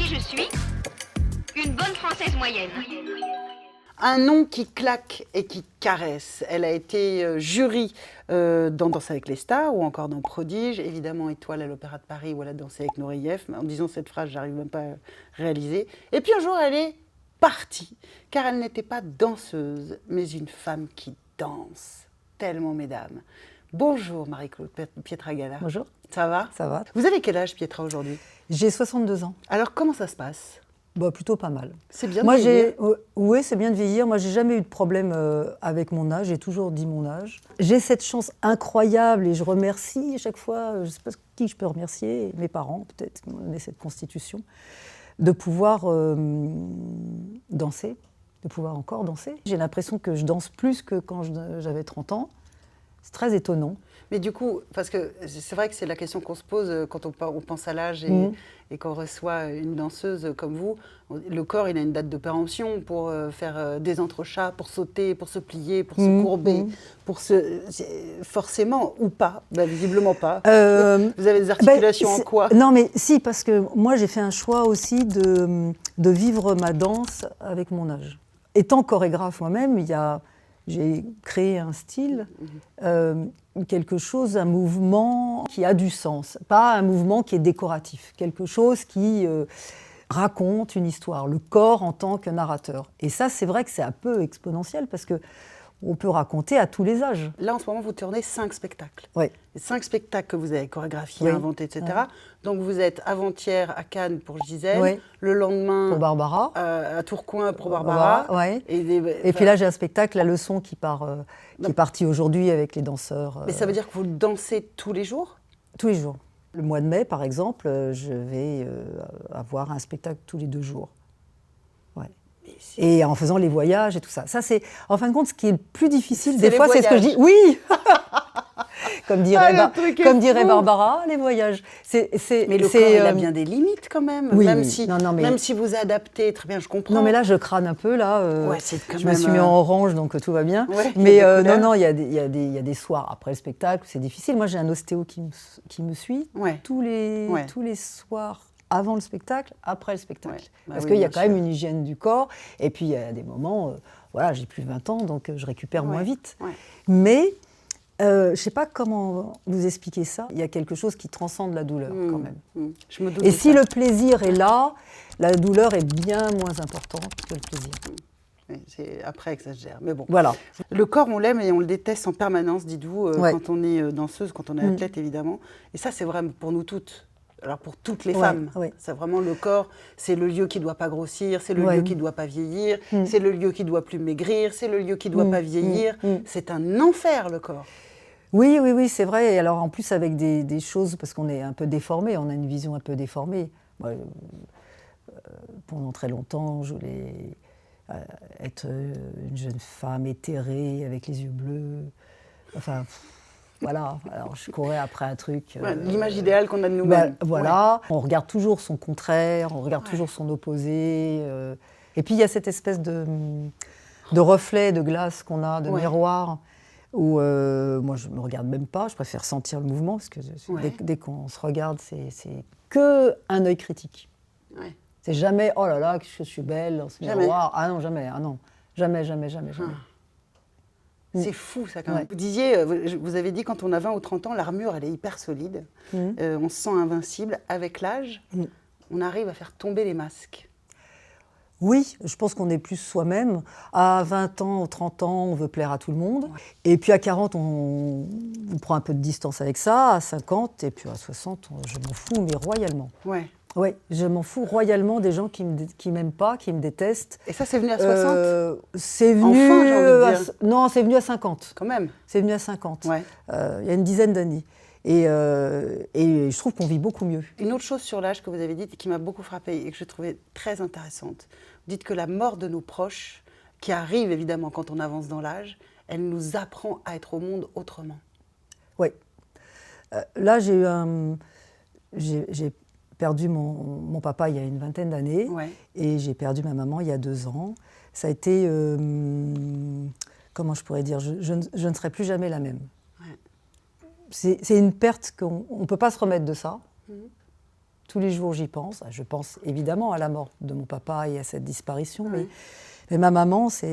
je suis une bonne Française moyenne. Un nom qui claque et qui caresse. Elle a été jury dans Danse avec les stars ou encore dans Prodige, évidemment Étoile à l'Opéra de Paris où elle a dansé avec Nureyev. En disant cette phrase, j'arrive même pas à réaliser. Et puis un jour, elle est partie, car elle n'était pas danseuse, mais une femme qui danse. Tellement, mesdames. Bonjour Marie-Claude Pietragala. Bonjour. Ça va? Ça va. Vous avez quel âge, Pietra, aujourd'hui? J'ai 62 ans. Alors, comment ça se passe? Bah, plutôt pas mal. C'est bien de vieillir. Oui, c'est bien de vieillir. Moi, j'ai jamais eu de problème avec mon âge. J'ai toujours dit mon âge. J'ai cette chance incroyable et je remercie à chaque fois, je ne sais pas qui je peux remercier, mes parents peut-être, qui m'ont donné cette constitution, de pouvoir danser, de pouvoir encore danser. J'ai l'impression que je danse plus que quand j'avais 30 ans. C'est très étonnant. Mais du coup, parce que c'est vrai que c'est la question qu'on se pose quand on pense à l'âge et qu'on reçoit une danseuse comme vous. Le corps, il a une date de péremption pour faire des entrechats, pour sauter, pour se plier, pour se courber, pour se... Forcément, ou pas, bah, visiblement pas. Vous avez des articulations en quoi? Non, mais si, parce que moi, j'ai fait un choix aussi de vivre ma danse avec mon âge. Étant chorégraphe moi-même, j'ai créé un style, quelque chose, un mouvement qui a du sens, pas un mouvement qui est décoratif, quelque chose qui raconte une histoire, le corps en tant que narrateur. Et ça, c'est vrai que c'est un peu exponentiel parce que on peut raconter à tous les âges. Là, en ce moment, vous tournez 5 spectacles. Oui. 5 spectacles que vous avez chorégraphiés, inventés, etc. Oui. Donc, vous êtes avant-hier à Cannes pour Gisèle, le lendemain pour Barbara, à Tourcoing pour Barbara. Et puis là, j'ai un spectacle, La Leçon, qui est parti aujourd'hui avec les danseurs. Mais ça veut dire que vous dansez tous les jours? Tous les jours. Le mois de mai, par exemple, je vais avoir un spectacle tous les 2 jours. Et en faisant les voyages et tout ça. Ça, c'est, en fin de compte, ce qui est le plus difficile, des fois, c'est ce que je dis. Oui. Comme dirait Barbara, les voyages. Mais le corps, il a bien des limites quand même. Oui, même, oui. si, non, mais... même si vous adaptez, très bien, je comprends. Non, mais là, je crâne un peu. Là, je me suis mis en orange, donc tout va bien. Ouais, mais non, il y a des soirs après le spectacle, c'est difficile. Moi, j'ai un ostéo qui me suit tous les soirs. Avant le spectacle, après le spectacle. Parce qu'il y a quand même une hygiène du corps. Et puis, il y a des moments, j'ai plus de 20 ans, donc je récupère moins vite. Mais, je ne sais pas comment vous expliquer ça. Il y a quelque chose qui transcende la douleur, quand même. Je me doute et si le plaisir est là, la douleur est bien moins importante que le plaisir. C'est après que ça se gère. Mais bon. Voilà. Le corps, on l'aime et on le déteste en permanence, dites-vous, quand on est danseuse, quand on est athlète, évidemment. Et ça, c'est vrai pour nous toutes. Alors pour toutes les femmes, c'est vraiment le corps, c'est le lieu qui ne doit pas grossir, c'est le lieu qui ne doit pas vieillir, c'est le lieu qui ne doit plus maigrir, c'est le lieu qui ne doit pas vieillir. C'est un enfer, le corps. Oui, c'est vrai. Et alors en plus avec des choses, parce qu'on est un peu déformé, on a une vision un peu déformée. Moi, pendant très longtemps, je voulais être une jeune femme éthérée, avec les yeux bleus. Enfin... Voilà, alors je courais après un truc... l'image idéale qu'on a de nous-mêmes. Voilà, on regarde toujours son contraire, on regarde toujours son opposé. Et puis il y a cette espèce de reflet de glace qu'on a, de miroir, où moi je ne me regarde même pas, je préfère sentir le mouvement, parce que dès qu'on se regarde, c'est qu'un œil critique. C'est jamais « oh là là, que je suis belle dans ce miroir ». Ah non, jamais, jamais. C'est fou, ça, quand même. Vous disiez, vous avez dit, quand on a 20 ou 30 ans, l'armure, elle est hyper solide. On se sent invincible. Avec l'âge, on arrive à faire tomber les masques. Oui, je pense qu'on est plus soi-même. À 20 ans, ou 30 ans, on veut plaire à tout le monde. Et puis à 40, on prend un peu de distance avec ça. À 50, et puis à 60, je m'en fous, mais royalement. Oui, je m'en fous royalement des gens qui m'aiment pas, qui me détestent. Et ça, c'est venu à 60 C'est venu... Enfin, j'ai envie de dire. Non, c'est venu à 50. Quand même. C'est venu à 50, il y a une dizaine d'années. Et je trouve qu'on vit beaucoup mieux. Une autre chose sur l'âge que vous avez dite qui m'a beaucoup frappée et que je trouvais très intéressante. Vous dites que la mort de nos proches, qui arrive évidemment quand on avance dans l'âge, elle nous apprend à être au monde autrement. Oui. Là, j'ai perdu mon papa il y a une vingtaine d'années et j'ai perdu ma maman il y a 2 ans. Ça a été, comment je pourrais dire, je ne serai plus jamais la même. C'est une perte qu'on ne peut pas se remettre de ça. Tous les jours, j'y pense. Je pense évidemment à la mort de mon papa et à cette disparition. Mais ma maman, ça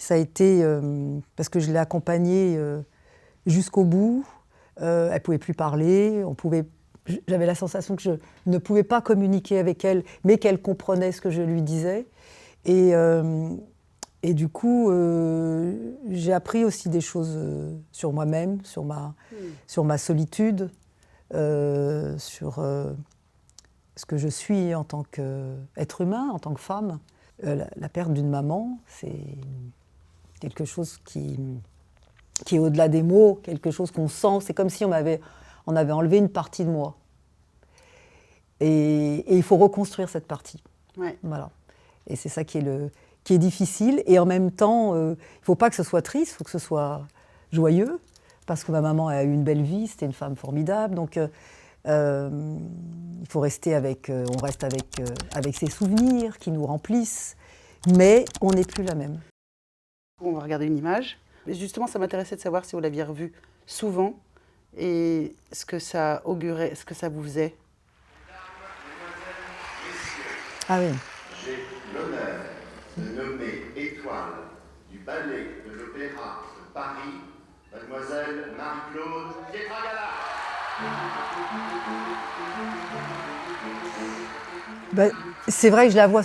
a été... parce que je l'ai accompagnée jusqu'au bout. Elle ne pouvait plus parler. J'avais la sensation que je ne pouvais pas communiquer avec elle, mais qu'elle comprenait ce que je lui disais. Et du coup, j'ai appris aussi des choses sur moi-même, sur ma solitude, sur ce que je suis en tant qu'être humain, en tant que femme. La perte d'une maman, c'est quelque chose qui est au-delà des mots, quelque chose qu'on sent. C'est comme si on avait enlevé une partie de moi. Et il faut reconstruire cette partie. Ouais. Voilà. Et c'est ça qui est difficile. Et en même temps, il ne faut pas que ce soit triste, il faut que ce soit joyeux. Parce que ma maman a eu une belle vie, c'était une femme formidable. Donc, il faut rester on reste avec ses souvenirs qui nous remplissent. Mais on n'est plus la même. On va regarder une image. Mais justement, ça m'intéressait de savoir si vous l'aviez revue souvent et ce que ça augurait, ce que ça vous faisait. Ah oui. J'ai l'honneur de nommer étoile du ballet de l'Opéra de Paris, mademoiselle Marie-Claude Pietragala. C'est vrai que je la vois,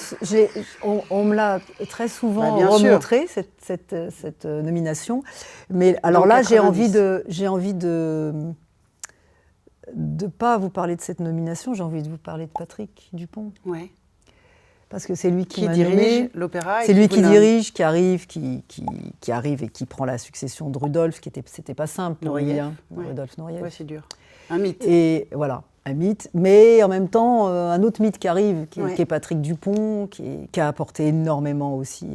on me l'a très souvent remontré, cette nomination. Mais alors là, j'ai envie de pas vous parler de cette nomination, j'ai envie de vous parler de Patrick Dupont. Ouais. Parce que c'est lui qui m'a dirige nommé. l'opéra. C'est lui qui dirige, qui arrive et qui prend la succession de Rudolf, c'était pas simple pour lui, hein, Rudolf Nureyev. Ouais, c'est dur. Un mythe. Et voilà, un mythe. Mais en même temps, un autre mythe qui arrive, qui est Patrick Dupont, qui a apporté énormément aussi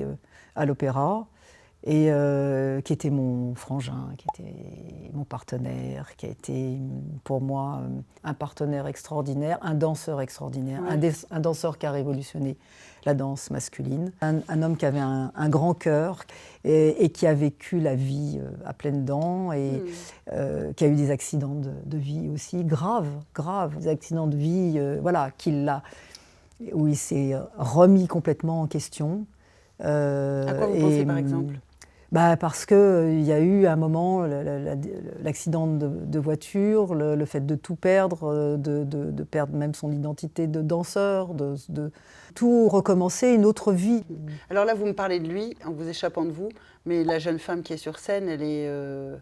à l'opéra, et qui était mon frangin, qui était mon partenaire, qui a été pour moi un partenaire extraordinaire, un danseur extraordinaire, un danseur qui a révolutionné la danse masculine, un homme qui avait un grand cœur et qui a vécu la vie à pleines dents et qui a eu des accidents de vie aussi graves, des accidents de vie où il s'est remis complètement en question. À quoi vous pensez par exemple ? Parce qu'il y a eu un moment l'accident de voiture, le fait de tout perdre, de perdre même son identité de danseur, de tout recommencer, une autre vie. Alors là, vous me parlez de lui, en vous échappant de vous, mais la jeune femme qui est sur scène, elle est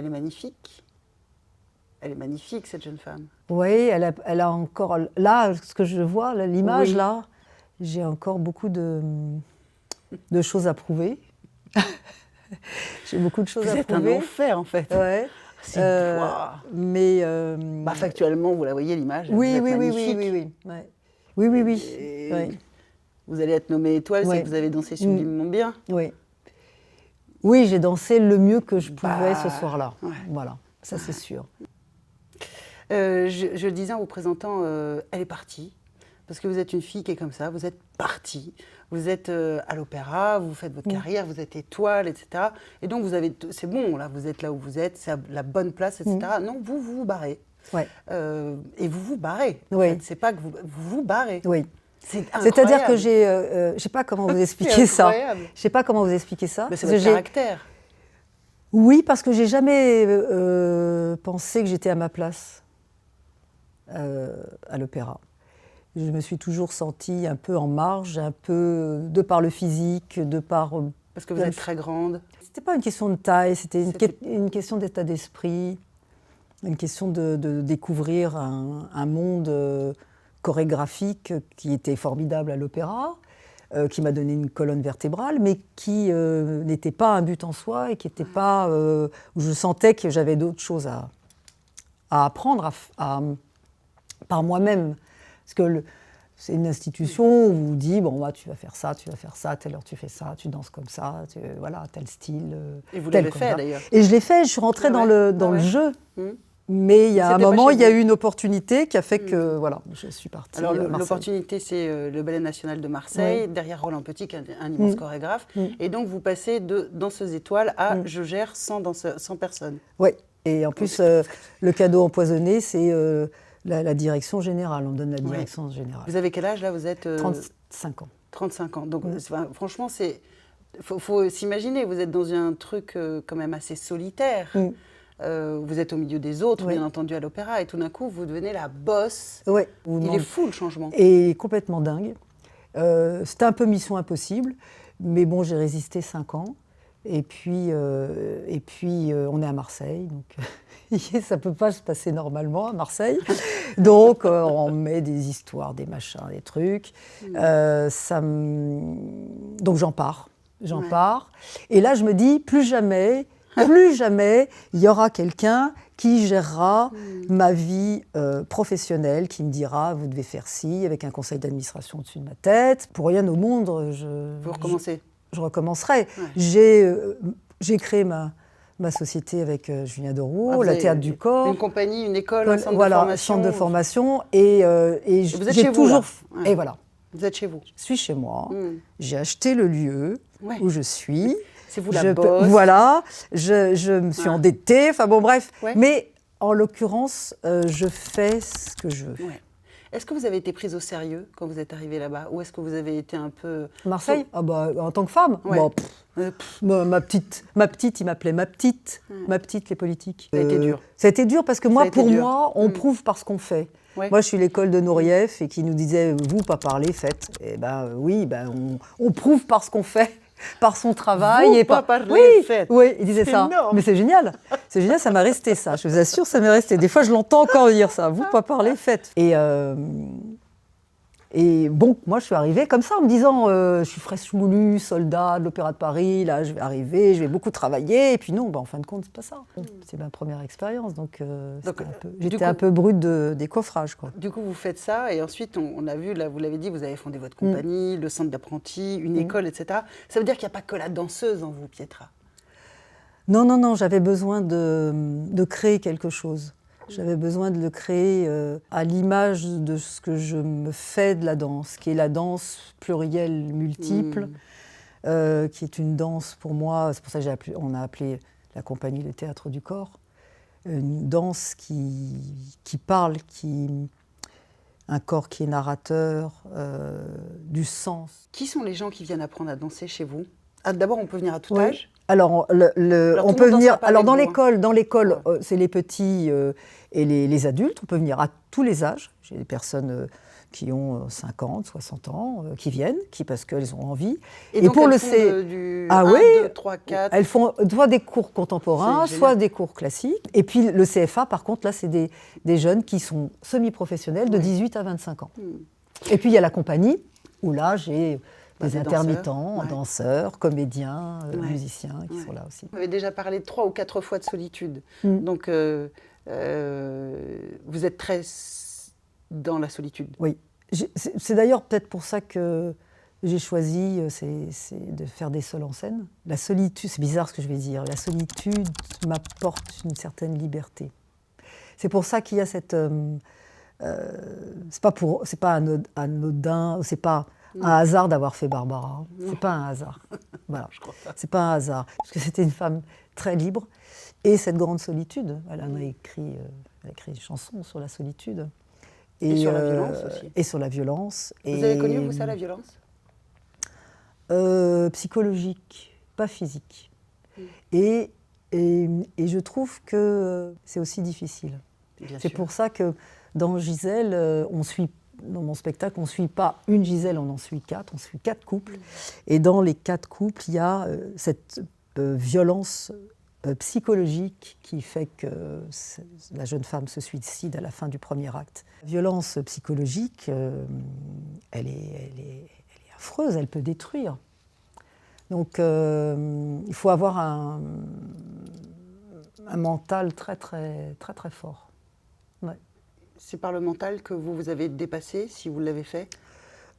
magnifique. Elle est magnifique, cette jeune femme. Oui, elle a encore... Là, ce que je vois, l'image, là, j'ai encore beaucoup de choses à prouver. J'ai beaucoup de choses à prouver. Vous êtes un enfer, en fait. Ouais. Mais factuellement, vous la voyez l'image. Oui. Vous allez être nommée étoile, c'est que vous avez dansé sublimement bien. Oui, j'ai dansé le mieux que je pouvais ce soir-là. Ouais. Voilà, ça c'est sûr. Je le disais en vous présentant, elle est partie. Parce que vous êtes une fille qui est comme ça, vous êtes partie, vous êtes à l'opéra, vous faites votre carrière, vous êtes étoile, etc. Et donc c'est bon, là, vous êtes là où vous êtes, c'est à la bonne place, etc. Non, vous vous barrez. Ouais. Et vous vous barrez. En fait. C'est pas que vous vous barrez. Oui. C'est-à-dire que je sais pas comment vous expliquer ça. Je sais pas comment vous expliquer ça. Mais c'est votre caractère. Oui, parce que j'ai jamais pensé que j'étais à ma place à l'opéra. Je me suis toujours sentie un peu en marge, un peu de par le physique, de par... Parce que vous êtes très grande. C'était pas une question de taille, c'était une question d'état d'esprit, une question de découvrir un monde chorégraphique qui était formidable à l'opéra, qui m'a donné une colonne vertébrale, mais qui n'était pas un but en soi et qui n'était pas... où je sentais que j'avais d'autres choses à apprendre par moi-même. Parce que c'est une institution où on vous dit, tu vas faire ça, à telle heure tu fais ça, tu danses comme ça, tel style. Et vous l'avez fait d'ailleurs. Et je l'ai fait, je suis rentrée dans le jeu. Mais il y a un moment, il y a eu une opportunité qui a fait que je suis partie. Alors l'opportunité, c'est le Ballet National de Marseille, derrière Roland Petit, qui est un immense chorégraphe. Et donc vous passez de danseuse étoile à je gère 100 personnes. Oui, et en plus, le cadeau empoisonné, c'est... la direction générale, on me donne la Ouais. direction générale. Vous avez quel âge là? Vous êtes 35 ans. 35 ans. Donc franchement, faut s'imaginer, vous êtes dans un truc quand même assez solitaire. Vous êtes au milieu des autres, Oui. bien entendu, à l'opéra, et tout d'un coup, vous devenez la bosse. Ouais, Il est fou le changement. Et complètement dingue. C'était un peu mission impossible, mais bon, j'ai résisté 5 ans. Et puis, on est à Marseille, donc ça ne peut pas se passer normalement à Marseille. Donc, on met des histoires, des machins, des trucs. Donc, j'en pars. Ouais. Pars. Et là, je me dis, plus jamais, il y aura quelqu'un qui gérera ma vie professionnelle, qui me dira, vous devez faire ci, avec un conseil d'administration au-dessus de ma tête. Pour rien au monde, Vous recommencez. je recommencerai. Ouais. J'ai créé ma société avec Julien Deroux, Vous la avez Théâtre du Corps. Une compagnie, une école, un centre de Voilà, formation. centre de formation. Et Vous êtes j'ai chez vous, toujours. là. Ouais. Et voilà, Vous êtes chez vous. je suis chez moi. Mm. J'ai acheté le lieu Ouais. où je suis. C'est vous la bosse. Voilà, je me suis Ouais. endettée. Enfin bon, bref. Ouais. Mais en l'occurrence, je fais ce que je veux. Ouais. Est-ce que vous avez été prise au sérieux quand vous êtes arrivée là-bas? Ou est-ce que vous avez été un peu... Marseille, ah bah, en tant que femme, Ouais. bon, Pff, ma petite, il m'appelait ma petite, les politiques. Ça a été dur. Ça a été dur parce que Ça a moi, été pour dur. moi, on prouve par ce qu'on fait. Ouais. Moi, je suis l'école de Nourieff et qui nous disait, vous, pas parler, faites. Et ben oui, on prouve par ce qu'on fait, par son travail. Vous, et pas par... parler, oui, faites. oui, il disait C'est ça. énorme. Mais c'est génial. C'est génial, ça m'a resté ça. Je vous assure, ça m'est resté. Des fois, je l'entends encore dire ça. Vous, pas parler, faites. Et bon, moi, je suis arrivée comme ça en me disant, je suis fraîche moulue, soldat de l'Opéra de Paris, là, je vais arriver, je vais beaucoup travailler. Et puis non, en fin de compte, c'est pas ça. C'est ma première expérience, donc j'étais coup- un peu brute des coffrages, quoi. Du coup, vous faites ça, et ensuite, on a vu, là, vous l'avez dit, vous avez fondé votre compagnie, le centre d'apprentis, une école, etc. Ça veut dire qu'il n'y a pas que la danseuse en vous, Pietra. Non, j'avais besoin de créer quelque chose. J'avais besoin de le créer à l'image de ce que je me fais de la danse, qui est la danse plurielle multiple, qui est une danse pour moi, c'est pour ça qu'on a appelé la compagnie le Théâtre du Corps, une danse qui parle, un corps qui est narrateur, du sens. Qui sont les gens qui viennent apprendre à danser chez vous? D'abord, on peut venir à tout Oui. âge. Alors, tout on le peut monde venir. dansera pas Alors, avec vous, dans l'école, Ouais. c'est les petits et les adultes. On peut venir à tous les âges. J'ai des personnes qui ont 50, 60 ans, qui viennent, parce qu'elles ont envie. Et donc, pour elles le font C, du ah 1, oui, 2, 3, 4. elles font soit des cours contemporains, C'est soit génial. des cours classiques. Et puis le CFA, par contre, là, c'est des jeunes qui sont semi-professionnels de 18 à 25 ans. Et puis il y a la compagnie où là, j'ai des des intermittents, danseurs, ouais. danseurs, comédiens, Ouais. musiciens qui Ouais. sont là aussi. Vous avez déjà parlé 3 ou 4 fois de solitude. Donc, vous êtes très dans la solitude. Oui. C'est d'ailleurs peut-être pour ça que j'ai choisi c'est de faire des sols en scène. La solitude, c'est bizarre ce que je vais dire, la solitude m'apporte une certaine liberté. C'est pour ça qu'il y a cette... c'est pas anodin, c'est pas un hasard d'avoir fait Barbara. C'est pas un hasard. Voilà. Je crois pas. C'est pas un hasard. Parce que c'était une femme très libre. Et cette grande solitude, elle en a écrit, des chansons sur la solitude. Et sur la violence aussi. Et sur la violence. Vous avez connu, vous, ça, la violence? Psychologique, pas physique. Et je trouve que c'est aussi difficile. Bien C'est sûr. pour ça que dans Gisèle, dans mon spectacle, on ne suit pas une Gisèle, on en suit 4, on suit 4 couples. Et dans les 4 couples, il y a cette violence psychologique qui fait que la jeune femme se suicide à la fin du premier acte. La violence psychologique, elle est affreuse, elle peut détruire. Donc il faut avoir un mental très fort. Ouais. C'est par le mental que vous avez dépassé, si vous l'avez fait?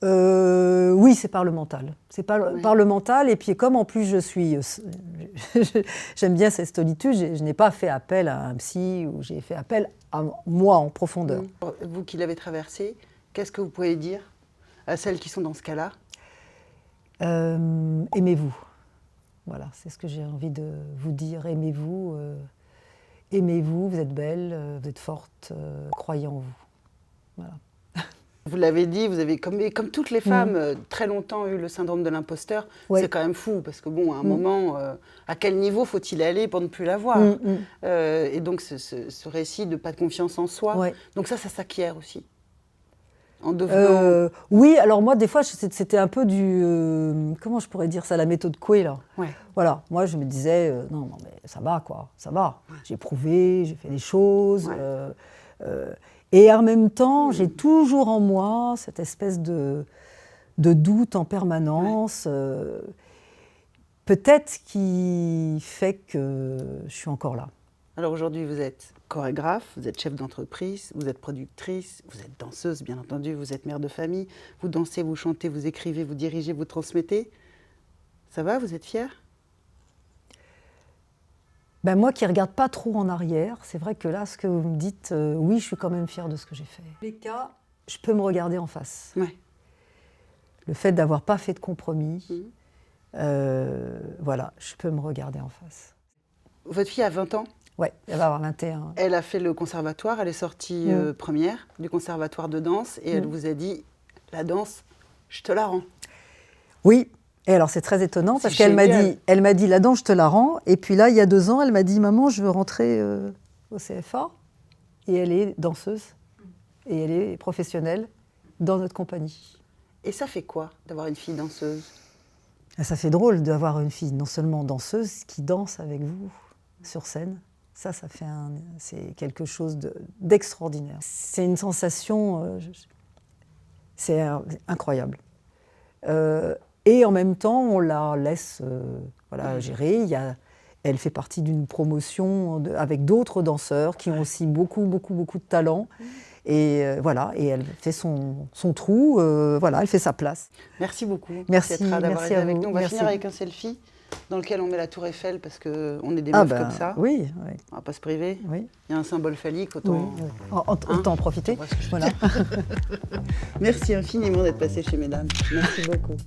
Oui, c'est par le mental. C'est par le mental. Et puis comme en plus j'aime bien cette solitude, je n'ai pas fait appel à un psy ou j'ai fait appel à moi en profondeur. Vous qui l'avez traversé, qu'est-ce que vous pouvez dire à celles qui sont dans ce cas-là? Aimez-vous. Voilà, c'est ce que j'ai envie de vous dire. Aimez-vous. Aimez-vous, vous êtes belle, vous êtes forte, croyez en vous. Voilà. Vous l'avez dit, vous avez, comme toutes les femmes, très longtemps eu le syndrome de l'imposteur. Ouais. C'est quand même fou, parce que bon, à un moment, à quel niveau faut-il aller pour ne plus l'avoir Et donc, ce récit de pas de confiance en soi, Ouais. donc ça s'acquiert aussi. En devenant... Oui, alors moi, des fois, c'était un peu du... comment je pourrais dire ça, la méthode Coué, là. Ouais. Voilà, moi, je me disais, non, mais ça va, quoi, ça va. Ouais. J'ai prouvé, j'ai fait des choses. Ouais. Et en même temps, j'ai toujours en moi cette espèce de doute en permanence, peut-être qui fait que je suis encore là. Alors aujourd'hui, vous êtes chorégraphe, vous êtes chef d'entreprise, vous êtes productrice, vous êtes danseuse, bien entendu, vous êtes mère de famille, vous dansez, vous chantez, vous écrivez, vous dirigez, vous transmettez. Ça va, vous êtes fière ? Ben moi qui ne regarde pas trop en arrière, c'est vrai que là, ce que vous me dites, oui, je suis quand même fière de ce que j'ai fait. Dans les cas, je peux me regarder en face. Ouais. Le fait d'avoir pas fait de compromis, voilà, je peux me regarder en face. Votre fille a 20 ans ? Oui, elle va avoir 21. Elle a fait le conservatoire, elle est sortie première du conservatoire de danse et elle vous a dit, la danse, je te la rends. Oui. Et alors c'est très étonnant parce qu'elle m'a dit la danse je te la rends et puis là il y a 2 ans elle m'a dit maman je veux rentrer au CFA et elle est danseuse et elle est professionnelle dans notre compagnie. Et ça fait quoi d'avoir une fille danseuse ? Ça fait drôle d'avoir une fille non seulement danseuse qui danse avec vous sur scène. Ça fait c'est quelque chose d'extraordinaire. C'est une sensation, c'est incroyable. Et en même temps, on la laisse gérer. Elle fait partie d'une promotion avec d'autres danseurs qui ont aussi beaucoup de talent. Et voilà, et elle fait son trou, elle fait sa place. Merci beaucoup. Merci d'avoir été avec nous. On va finir avec un selfie dans lequel on met la tour Eiffel parce qu'on est des meufs comme ça. Oui. On va pas se priver. Oui. Il y a un symbole phallique, autant en profiter. Voilà. Merci infiniment d'être passé chez Mesdames. Merci beaucoup.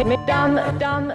Mesdames,